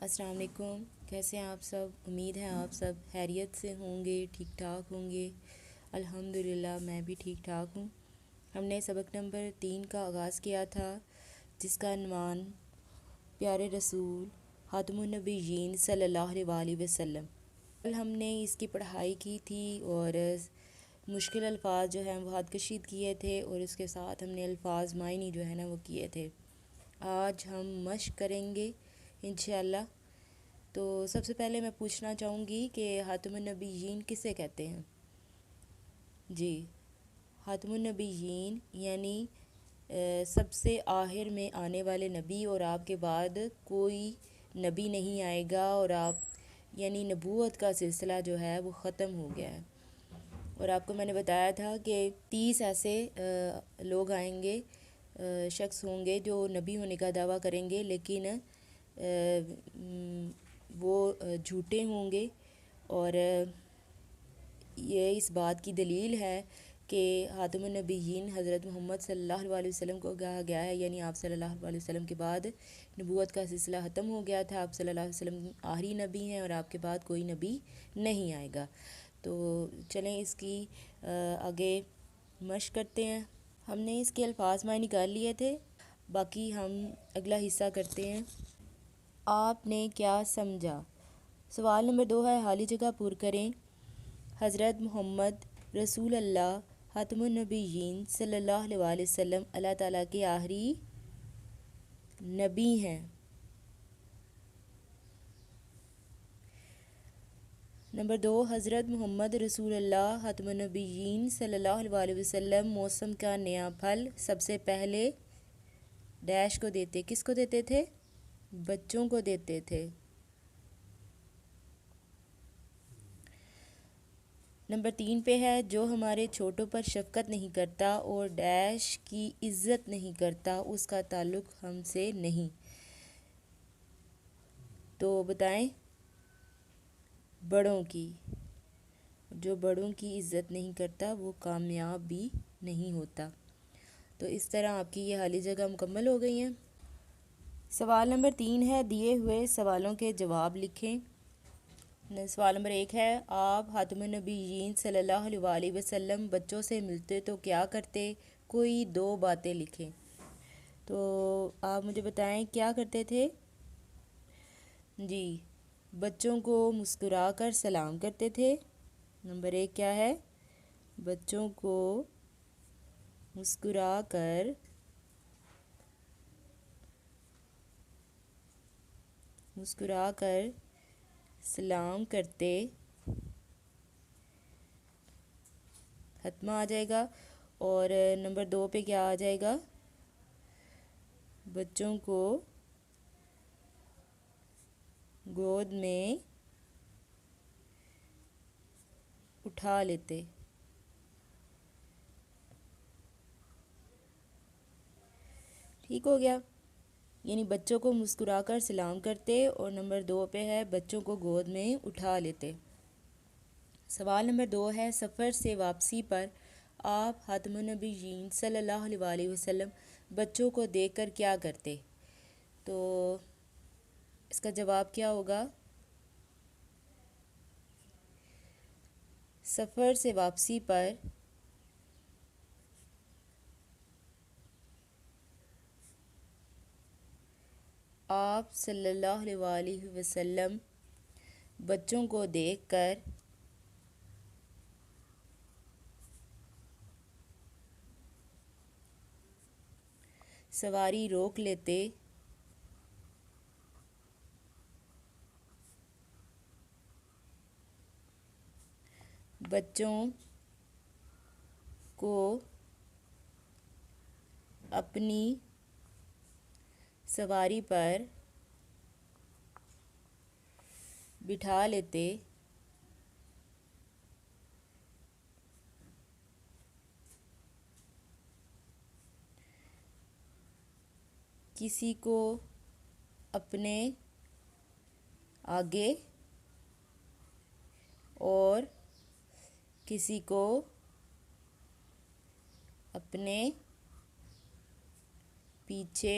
السلام علیکم، کیسے ہیں آپ سب؟ امید ہے آپ سب خیریت سے ہوں گے، ٹھیک ٹھاک ہوں گے۔ الحمدللہ میں بھی ٹھیک ٹھاک ہوں۔ ہم نے سبق نمبر 3 کا آغاز کیا تھا، جس کا عنوان پیارے رسول خاتم النبیین صلی اللہ علیہ وآلہ وسلم۔ کل ہم نے اس کی پڑھائی کی تھی اور مشکل الفاظ جو ہیں وہ ہاتھ کشید کیے تھے، اور اس کے ساتھ ہم نے الفاظ معنی جو ہے نا وہ کیے تھے۔ آج ہم مشق کریں گے انشاءاللہ۔ تو سب سے پہلے میں پوچھنا چاہوں گی کہ خاتم النبیین کسے کہتے ہیں؟ جی، خاتم النبیین یعنی سب سے آخر میں آنے والے نبی، اور آپ کے بعد کوئی نبی نہیں آئے گا، اور آپ یعنی نبوت کا سلسلہ جو ہے وہ ختم ہو گیا ہے۔ اور آپ کو میں نے بتایا تھا کہ 30 ایسے لوگ آئیں گے، شخص ہوں گے جو نبی ہونے کا دعویٰ کریں گے، لیکن وہ جھوٹے ہوں گے۔ اور یہ اس بات کی دلیل ہے کہ خاتم النبیین حضرت محمد صلی اللہ علیہ وسلم کو کہا گیا ہے، یعنی آپ صلی اللہ علیہ وسلم کے بعد نبوت کا سلسلہ ختم ہو گیا تھا۔ آپ صلی اللہ علیہ وسلم آخری نبی ہیں، اور آپ کے بعد کوئی نبی نہیں آئے گا۔ تو چلیں اس کی آگے مشق کرتے ہیں۔ ہم نے اس کے الفاظ معنی نکال لیے تھے، باقی ہم اگلا حصہ کرتے ہیں۔ آپ نے کیا سمجھا؟ سوال نمبر 2 ہے، خالی جگہ پر کریں۔ حضرت محمد رسول اللہ خاتم النبیین صلی اللہ علیہ وآلہ وسلم اللہ تعالیٰ کے آخری نبی ہیں۔ نمبر 2، حضرت محمد رسول اللہ خاتم النبیین صلی اللہ علیہ وآلہ وسلم موسم کا نیا پھل سب سے پہلے ڈیش کو دیتے، کس کو دیتے تھے؟ بچوں کو دیتے تھے۔ نمبر 3 پہ ہے، جو ہمارے چھوٹوں پر شفقت نہیں کرتا اور ڈیش کی عزت نہیں کرتا، اس کا تعلق ہم سے نہیں۔ تو بتائیں، بڑوں کی، جو بڑوں کی عزت نہیں کرتا وہ کامیاب بھی نہیں ہوتا۔ تو اس طرح آپ کی یہ خالی جگہ مکمل ہو گئی ہیں۔ سوال نمبر 3 ہے، دیے ہوئے سوالوں کے جواب لکھیں۔ سوال نمبر 1 ہے، آپ خاتم النبیین صلی اللہ علیہ وآلہ وسلم بچوں سے ملتے تو کیا کرتے؟ کوئی 2 باتیں لکھیں۔ تو آپ مجھے بتائیں کیا کرتے تھے؟ جی، بچوں کو مسکرا کر سلام کرتے تھے۔ نمبر 1 کیا ہے؟ بچوں کو مسکرا کر سلام کرتے، ختمہ آ جائے گا۔ اور نمبر 2 پہ کیا آ جائے گا؟ بچوں کو گود میں اٹھا لیتے۔ ٹھیک ہو گیا، یعنی بچوں کو مسکرا کر سلام کرتے، اور نمبر 2 پہ ہے بچوں کو گود میں اٹھا لیتے۔ سوال نمبر 2 ہے، سفر سے واپسی پر آپ خاتم النبیین صلی اللہ علیہ وآلہ وسلم بچوں کو دیکھ کر کیا کرتے؟ تو اس کا جواب کیا ہوگا؟ سفر سے واپسی پر آپ صلی اللہ علیہ وآلہ وسلم بچوں کو دیکھ کر سواری روک لیتے، بچوں کو اپنی سواری پر بٹھا لیتے، کسی کو اپنے آگے اور کسی کو اپنے پیچھے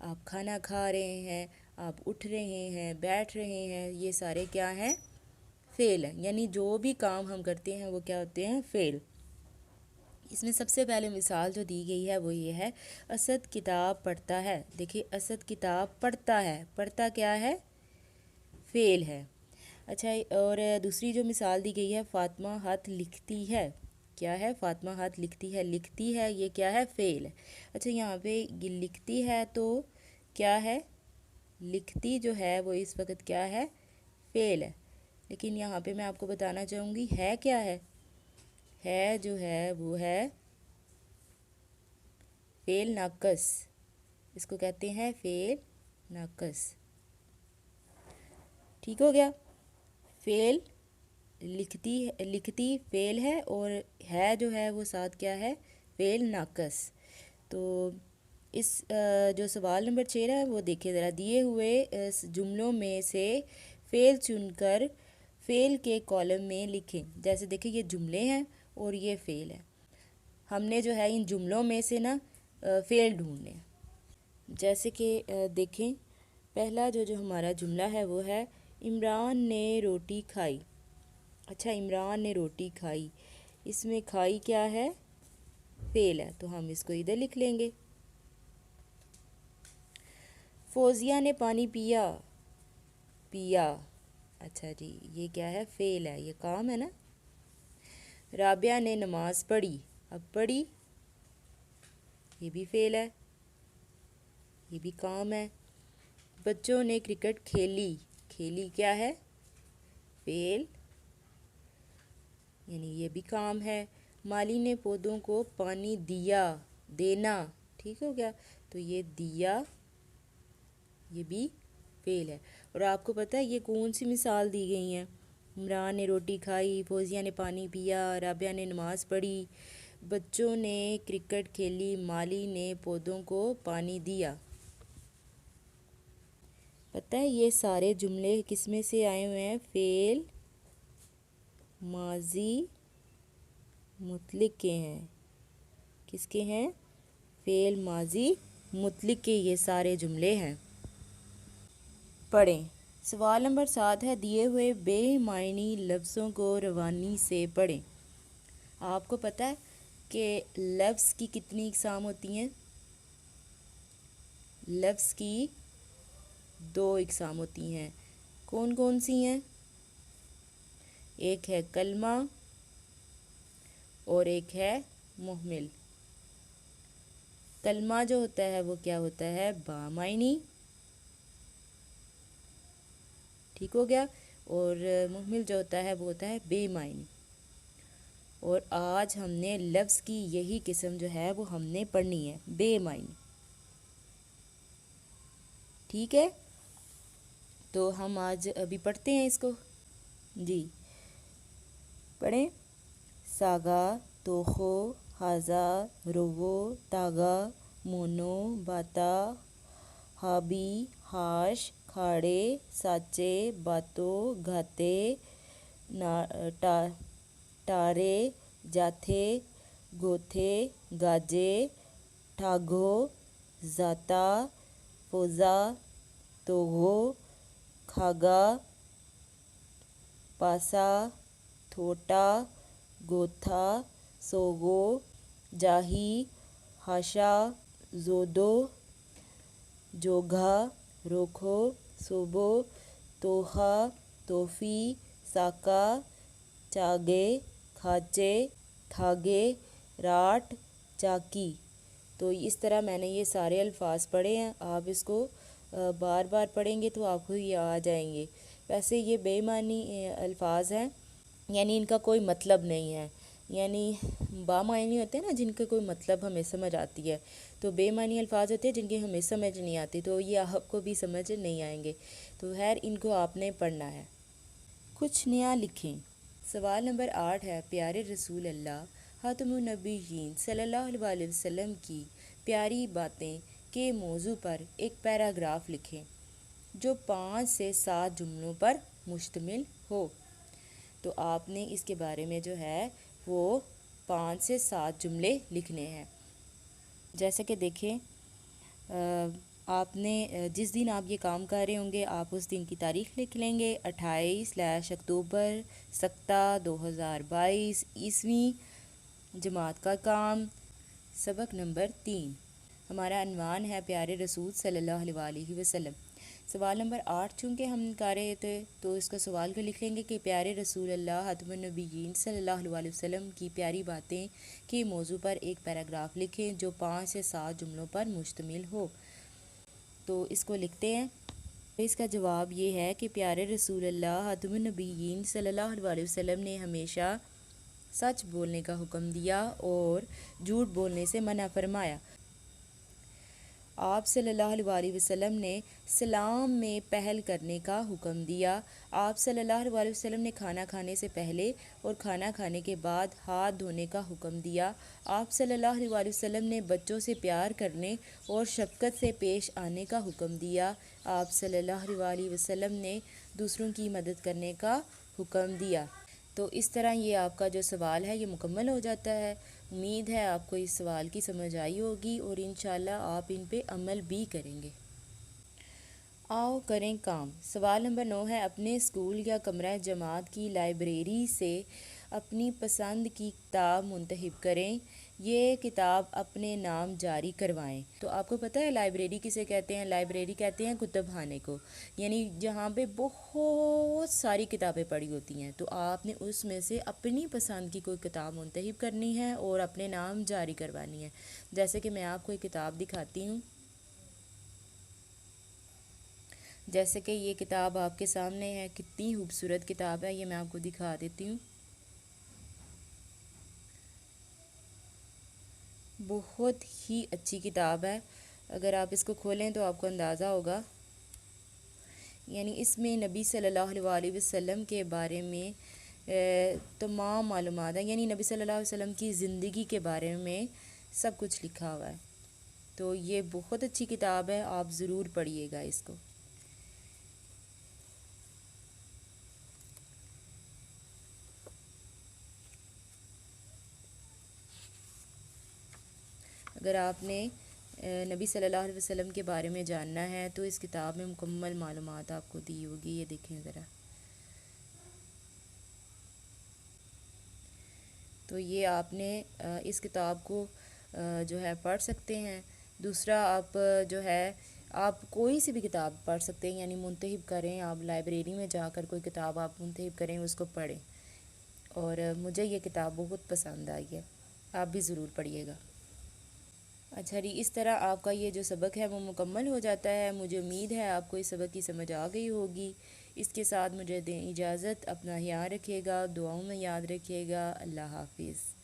آپ کھانا کھا رہے ہیں، آپ اٹھ رہے ہیں، بیٹھ رہے ہیں، یہ سارے کیا ہیں؟ فعل ہیں، یعنی جو بھی کام ہم کرتے ہیں وہ کیا ہوتے ہیں؟ فعل۔ اس میں سب سے پہلے مثال جو دی گئی ہے وہ یہ ہے، اسد کتاب پڑھتا ہے۔ دیکھیے اسد کتاب پڑھتا ہے، پڑھتا کیا ہے؟ فعل ہے۔ اچھا، اور دوسری جو مثال دی گئی ہے، فاطمہ ہاتھ لکھتی ہے۔ کیا ہے؟ فاطمہ ہاتھ لکھتی ہے، لکھتی ہے یہ کیا ہے؟ فعل ہے۔ اچھا، یہاں پہ یہ لکھتی ہے تو کیا ہے؟ لکھتی جو ہے وہ اس وقت کیا ہے؟ فعل ہے۔ لیکن یہاں پہ میں آپ کو بتانا چاہوں گی ہے کیا ہے جو ہے وہ ہے فعل ناقص، اس کو کہتے ہیں فعل ناقص۔ ٹھیک ہو گیا؟ فعل لکھتی فعل ہے، اور ہے جو ہے وہ ساتھ کیا ہے؟ فعل ناقص۔ تو اس جو سوال نمبر 6 ہے وہ دیکھیں ذرا، دیے ہوئے جملوں میں سے فعل چن کر فعل کے کالم میں لکھیں۔ جیسے دیکھیں یہ جملے ہیں اور یہ فعل ہے، ہم نے جو ہے ان جملوں میں سے نا فعل ڈھونڈنے ہیں۔ جیسے کہ دیکھیں پہلا جو ہمارا جملہ ہے وہ ہے عمران نے روٹی کھائی۔ اچھا، عمران نے روٹی کھائی، اس میں کھائی کیا ہے؟ فعل ہے، تو ہم اس کو ادھر لکھ لیں گے۔ فوزیہ نے پانی پیا۔ اچھا جی، یہ کیا ہے؟ فعل ہے، یہ کام ہے نا۔ رابعہ نے نماز پڑھی، اب پڑھی یہ بھی فعل ہے، یہ بھی کام ہے۔ بچوں نے کرکٹ کھیلی کیا ہے؟ فعل، یعنی یہ بھی کام ہے۔ مالی نے پودوں کو پانی دینا، ٹھیک ہو گیا، تو یہ دیا یہ بھی فعل ہے۔ اور آپ کو پتہ ہے یہ کون سی مثال دی گئی ہیں؟ عمران نے روٹی کھائی، فوزیہ نے پانی پیا، رابعہ نے نماز پڑھی، بچوں نے کرکٹ کھیلی، مالی نے پودوں کو پانی دیا۔ پتہ ہے یہ سارے جملے کس میں سے آئے ہوئے ہیں؟ فعل ماضی مطلق کے ہیں۔ کس کے ہیں؟ فعل ماضی مطلق کے یہ سارے جملے ہیں۔ پڑھیں، سوال نمبر 7 ہے، دیے ہوئے بے معنی لفظوں کو روانی سے پڑھیں۔ آپ کو پتہ ہے کہ لفظ کی کتنی اقسام ہوتی ہیں؟ لفظ کی 2 اقسام ہوتی ہیں۔ کون کون سی ہیں؟ ایک ہے کلمہ اور ایک ہے محمل۔ کلمہ جو ہوتا ہے وہ کیا ہوتا ہے؟ بامعنی، ٹھیک ہو گیا، اور محمل جو ہوتا ہے وہ ہوتا ہے بے معنی۔ اور آج ہم نے لفظ کی یہی قسم جو ہے وہ ہم نے پڑھنی ہے، بے معنی۔ ٹھیک ہے، تو ہم آج ابھی پڑھتے ہیں اس کو۔ جی پڑھیں، ساگا توخو ہازا روو تاگا مونو باتا ہابی ہاش کھاڑے ساچے باتو گھاتے ٹارے جاتھے گوتھے گاجے ٹھاگو زاتا فوزا توغو کھاگا پاسا تھوٹا گوتھا سوگو جاہی ہاشا زودو جوگھا روکھو سوبو توخا توفی ساکا چاگے کھاچے تھاگے راٹ چاکی۔ تو اس طرح میں نے یہ سارے الفاظ پڑھے ہیں، آپ اس کو بار بار پڑھیں گے تو آپ کو یہ آ جائیں گے۔ ویسے یہ بے معنی الفاظ ہیں، یعنی ان کا کوئی مطلب نہیں ہے، یعنی بامعنی ہوتے ہیں نا جن کا کوئی مطلب ہمیں سمجھ آتی ہے، تو بے معنی الفاظ ہوتے ہیں جن کی ہمیں سمجھ نہیں آتی، تو یہ آپ کو بھی سمجھ نہیں آئیں گے، تو خیر ان کو آپ نے پڑھنا ہے۔ کچھ نیا لکھیں۔ سوال نمبر 8 ہے، پیارے رسول اللہ خاتم النبیین صلی اللہ علیہ وسلم کی پیاری باتیں کے موضوع پر ایک پیراگراف لکھیں جو 5 سے 7 جملوں پر مشتمل ہو۔ تو آپ نے اس کے بارے میں جو ہے وہ 5 سے 7 جملے لکھنے ہیں۔ جیسا کہ دیکھیں آپ نے جس دن آپ یہ کام کر رہے ہوں گے آپ اس دن کی تاریخ لکھ لیں گے 28/اکتوبر سکتہ 2022 عیسوی جماعت کا کام سبق نمبر 3۔ ہمارا عنوان ہے پیارے رسول صلی اللہ علیہ وسلم۔ سوال نمبر 8 چونکہ ہم کر رہے تھے تو اس کا سوال کو لکھ لیں گے کہ پیارے رسول اللہ خاتم النبیین صلی اللہ علیہ وسلم کی پیاری باتیں کے موضوع پر ایک پیراگراف لکھیں جو 5 سے 7 جملوں پر مشتمل ہو۔ تو اس کو لکھتے ہیں۔ اس کا جواب یہ ہے کہ پیارے رسول اللہ خاتم النبیین صلی اللہ علیہ وسلم نے ہمیشہ سچ بولنے کا حکم دیا اور جھوٹ بولنے سے منع فرمایا۔ آپ صلی اللہ علیہ وسلم نے سلام میں پہل کرنے کا حکم دیا۔ آپ صلی اللہ علیہ وسلم نے کھانا کھانے سے پہلے اور کھانا کھانے کے بعد ہاتھ دھونے کا حکم دیا۔ آپ صلی اللہ علیہ وسلم نے بچوں سے پیار کرنے اور شفقت سے پیش آنے کا حکم دیا۔ آپ صلی اللہ علیہ وسلم نے دوسروں کی مدد کرنے کا حکم دیا۔ تو اس طرح یہ آپ کا جو سوال ہے یہ مکمل ہو جاتا ہے۔ امید ہے آپ کو اس سوال کی سمجھ آئی ہوگی اور انشاءاللہ آپ ان پہ عمل بھی کریں گے۔ آؤ کریں کام۔ سوال نمبر 9 ہے اپنے اسکول یا کمرہ جماعت کی لائبریری سے اپنی پسند کی کتاب منتخب کریں۔ یہ کتاب اپنے نام جاری کروائیں۔ تو آپ کو پتہ ہے لائبریری کسے کہتے ہیں؟ لائبریری کہتے ہیں کتب خانے کو، یعنی جہاں پہ بہت ساری کتابیں پڑھی ہوتی ہیں۔ تو آپ نے اس میں سے اپنی پسند کی کوئی کتاب منتخب کرنی ہے اور اپنے نام جاری کروانی ہے۔ جیسے کہ میں آپ کو ایک کتاب دکھاتی ہوں، جیسے کہ یہ کتاب آپ کے سامنے ہے، کتنی خوبصورت کتاب ہے، یہ میں آپ کو دکھا دیتی ہوں۔ بہت ہی اچھی کتاب ہے، اگر آپ اس کو کھولیں تو آپ کو اندازہ ہوگا، یعنی اس میں نبی صلی اللہ علیہ وسلم کے بارے میں تمام معلومات ہیں، یعنی نبی صلی اللہ علیہ وسلم کی زندگی کے بارے میں سب کچھ لکھا ہوا ہے۔ تو یہ بہت اچھی کتاب ہے، آپ ضرور پڑھیے گا اس کو۔ اگر آپ نے نبی صلی اللہ علیہ وسلم کے بارے میں جاننا ہے تو اس کتاب میں مکمل معلومات آپ کو دی ہوگی، یہ دیکھیں ذرا۔ تو یہ آپ نے اس کتاب کو جو ہے پڑھ سکتے ہیں۔ دوسرا آپ جو ہے آپ کوئی سی بھی کتاب پڑھ سکتے ہیں، یعنی منتخب کریں، آپ لائبریری میں جا کر کوئی کتاب آپ منتخب کریں، اس کو پڑھیں۔ اور مجھے یہ کتاب بہت پسند آئی ہے، آپ بھی ضرور پڑھیے گا۔ اچھا جی، اس طرح آپ کا یہ جو سبق ہے وہ مکمل ہو جاتا ہے۔ مجھے امید ہے آپ کو اس سبق کی سمجھ آ گئی ہوگی۔ اس کے ساتھ مجھے دیں اجازت، اپنا خیال رکھیے گا، دعاؤں میں یاد رکھیے گا۔ اللہ حافظ۔